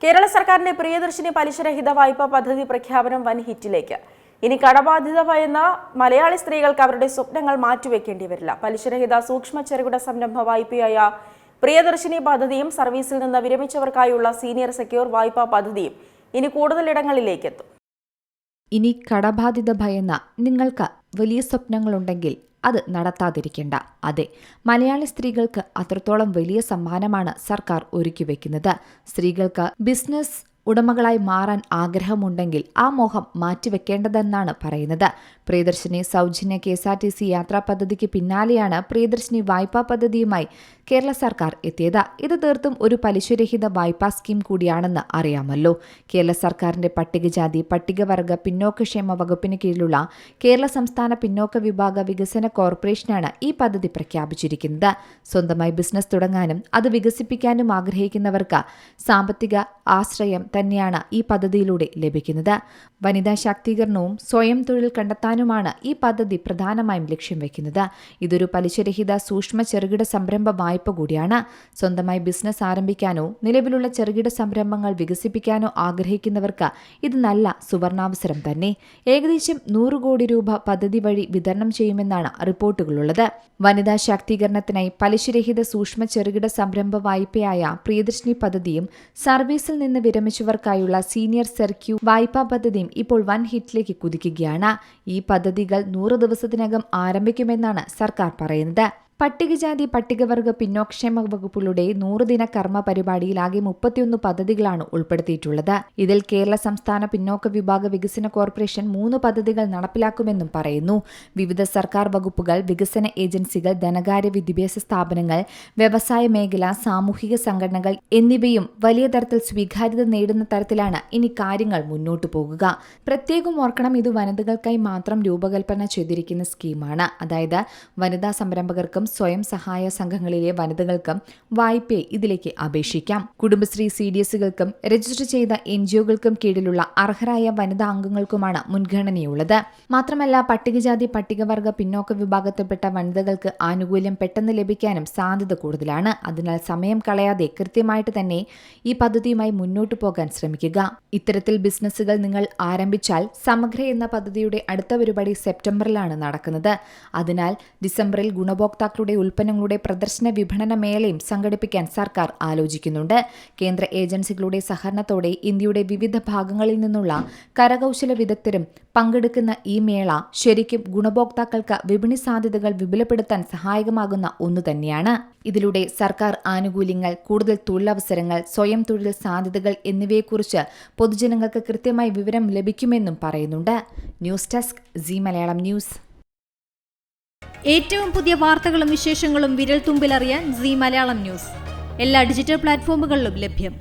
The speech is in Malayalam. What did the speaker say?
കേരള സർക്കാരിന്റെ പ്രിയദർശിനി പലിശരഹിത വായ്പാ പദ്ധതി പ്രഖ്യാപനം വൻ ഹിറ്റിലേക്ക്. ഇനി കടബാധ്യത ഭയന്ന മലയാളി സ്ത്രീകൾക്ക് അവരുടെ സ്വപ്നങ്ങൾ മാറ്റിവെക്കേണ്ടി വരില്ല. പലിശരഹിത സൂക്ഷ്മ ചെറുകിട സംരംഭ വായ്പയായ പ്രിയദർശിനി പദ്ധതിയും സർവീസിൽ നിന്ന് വിരമിച്ചവർക്കായുള്ള സീനിയർ സെക്യൂർ വായ്പാ പദ്ധതിയും ഇനി കൂടുതൽ ഇടങ്ങളിലേക്ക് എത്തും. ഇനി കടബാധ്യത ഭയന്ന നിങ്ങൾക്ക് വലിയ സ്വപ്നങ്ങളുണ്ടെങ്കിൽ അത് നടത്താതിരിക്കേണ്ട. അതെ, മലയാളി സ്ത്രീകൾക്ക് അത്രത്തോളം വലിയ സമ്മാനമാണ് സർക്കാർ ഒരുക്കിവെക്കുന്നത്. സ്ത്രീകൾക്ക് ബിസിനസ് ഉടമകളായി മാറാൻ ആഗ്രഹമുണ്ടെങ്കിൽ ആ മോഹം മാറ്റിവെക്കേണ്ടതെന്നാണ് പറയുന്നത്. പ്രിയദർശിനി സൗജന്യ KSRTC യാത്രാ പദ്ധതിക്ക് പിന്നാലെയാണ് പ്രിയദർശിനി വായ്പാ പദ്ധതിയുമായി കേരള സർക്കാർ എത്തിയത്. ഇത് തീർത്തും ഒരു പലിശരഹിത വായ്പാ സ്കീം കൂടിയാണെന്ന് അറിയാമല്ലോ. കേരള സർക്കാരിന്റെ പട്ടികജാതി പട്ടികവർഗ പിന്നോക്കക്ഷേമ വകുപ്പിന് കീഴിലുള്ള കേരള സംസ്ഥാന പിന്നോക്ക വിഭാഗ വികസന കോർപ്പറേഷനാണ് ഈ പദ്ധതി പ്രഖ്യാപിച്ചിരിക്കുന്നത്. സ്വന്തമായി ബിസിനസ് തുടങ്ങാനും അത് വികസിപ്പിക്കാനും ആഗ്രഹിക്കുന്നവർക്ക് സാമ്പത്തിക ആശ്രയം തന്നെയാണ് ഈ പദ്ധതിയിലൂടെ ലഭിക്കുന്നത്. വനിതാ ശാക്തീകരണവും സ്വയം തൊഴിൽ കണ്ടെത്താനുമാണ് ഈ പദ്ധതി പ്രധാനമായും ലക്ഷ്യം വെക്കുന്നത്. ഇതൊരു പലിശരഹിത സൂക്ഷ്മ ചെറുകിട സംരംഭ വായ്പ കൂടിയാണ്. സ്വന്തമായി ബിസിനസ് ആരംഭിക്കാനോ നിലവിലുള്ള ചെറുകിട സംരംഭങ്ങൾ വികസിപ്പിക്കാനോ ആഗ്രഹിക്കുന്നവർക്ക് ഇത് നല്ല സുവർണാവസരം തന്നെ. ഏകദേശം 100 കോടി രൂപ പദ്ധതി വഴി വിതരണം ചെയ്യുമെന്നാണ് റിപ്പോർട്ടുകളുള്ളത്. വനിതാ ശാക്തീകരണത്തിനായി പലിശരഹിത സൂക്ഷ്മ ചെറുകിട സംരംഭ വായ്പയായ പ്രിയദർശിനി പദ്ധതിയും സർവീസിൽ നിന്ന് വിരമിച്ചവർക്കായുള്ള സീനിയർ സെക്യൂർ വായ്പാ പദ്ധതിയും ഇപ്പോൾ വൻ ഹിറ്റിലേക്ക് കുതിക്കുകയാണ്. ഈ പദ്ധതികൾ 100 ദിവസത്തിനകം ആരംഭിക്കുമെന്നാണ് സർക്കാർ പറയുന്നത്. പട്ടികജാതി പട്ടികവർഗ പിന്നോക്ഷേമ വകുപ്പുകളുടെ 100 ദിന കർമ്മ പരിപാടിയിൽ ആകെ 31 പദ്ധതികളാണ് ഉൾപ്പെടുത്തിയിട്ടുള്ളത്. ഇതിൽ കേരള സംസ്ഥാന പിന്നോക്ക വിഭാഗ വികസന കോർപ്പറേഷൻ 3 പദ്ധതികൾ നടപ്പിലാക്കുമെന്നും പറയുന്നു. വിവിധ സർക്കാർ വകുപ്പുകൾ, വികസന ഏജൻസികൾ, ധനകാര്യ വിദ്യാഭ്യാസ സ്ഥാപനങ്ങൾ, വ്യവസായ മേഖല, സാമൂഹിക സംഘടനകൾ എന്നിവയും വലിയ തരത്തിൽ സ്വീകാര്യത നേടുന്ന തരത്തിലാണ് ഇനി കാര്യങ്ങൾ മുന്നോട്ടു പോകുക. പ്രത്യേകം ഓർക്കണം, ഇത് വനിതകൾക്കായി മാത്രം രൂപകൽപ്പന ചെയ്തിരിക്കുന്ന സ്കീമാണ്. അതായത് വനിതാ സംരംഭകർക്കും സ്വയം സഹായ സംഘങ്ങളിലെ വനിതകൾക്കും വായ്പയെ ഇതിലേക്ക് അപേക്ഷിക്കാം. കുടുംബശ്രീ CDSകൾക്കും രജിസ്റ്റർ ചെയ്ത NGOകൾക്കും കീഴിലുള്ള അർഹരായ വനിതാ അംഗങ്ങൾക്കുമാണ് മുൻഗണനയുള്ളത്. മാത്രമല്ല, പട്ടികജാതി പട്ടികവർഗ പിന്നോക്ക വിഭാഗത്തിൽപ്പെട്ട വനിതകൾക്ക് ആനുകൂല്യം പെട്ടെന്ന് ലഭിക്കാനും സാധ്യത കൂടുതലാണ്. അതിനാൽ സമയം കളയാതെ കൃത്യമായിട്ട് തന്നെ ഈ പദ്ധതിയുമായി മുന്നോട്ടു പോകാൻ ശ്രമിക്കുക. ഇത്തരത്തിൽ ബിസിനസ്സുകൾ നിങ്ങൾ ആരംഭിച്ചാൽ സമഗ്ര എന്ന പദ്ധതിയുടെ അടുത്ത പരിപാടി സെപ്റ്റംബറിലാണ് നടക്കുന്നത്. അതിനാൽ ഡിസംബറിൽ ഗുണഭോക്താക്കളുടെ ഉൽപ്പന്നങ്ങളുടെ പ്രദർശന വിപണന മേളയും സംഘടിപ്പിക്കാൻ സർക്കാർ ആലോചിക്കുന്നുണ്ട്. കേന്ദ്ര ഏജൻസികളുടെ സഹകരണത്തോടെ ഇന്ത്യയുടെ വിവിധ ഭാഗങ്ങളിൽ നിന്നുള്ള കരകൗശല വിദഗ്ധരും പങ്കെടുക്കുന്ന ഈ മേള ശരിക്കും ഗുണഭോക്താക്കൾക്ക് വിപണി സാധ്യതകൾ വിപുലപ്പെടുത്താൻ സഹായകമാകുന്ന ഒന്നു തന്നെയാണ്. ഇതിലൂടെ സർക്കാർ ആനുകൂല്യങ്ങൾ, കൂടുതൽ തൊഴിലവസരങ്ങൾ, സ്വയം തൊഴിൽ സാധ്യതകൾ എന്നിവയെക്കുറിച്ച് പൊതുജനങ്ങൾക്ക് കൃത്യമായി വിവരം ലഭിക്കുമെന്നും പറയുന്നുണ്ട്. News desk C Malayalam news. ഏറ്റവും പുതിയ വാർത്തകളും വിശേഷങ്ങളും വിരൽ തുമ്പിലറിയാൻ സി മലയാളം ന്യൂസ് എല്ലാ ഡിജിറ്റൽ പ്ലാറ്റ്ഫോമുകളിലും ലഭ്യം.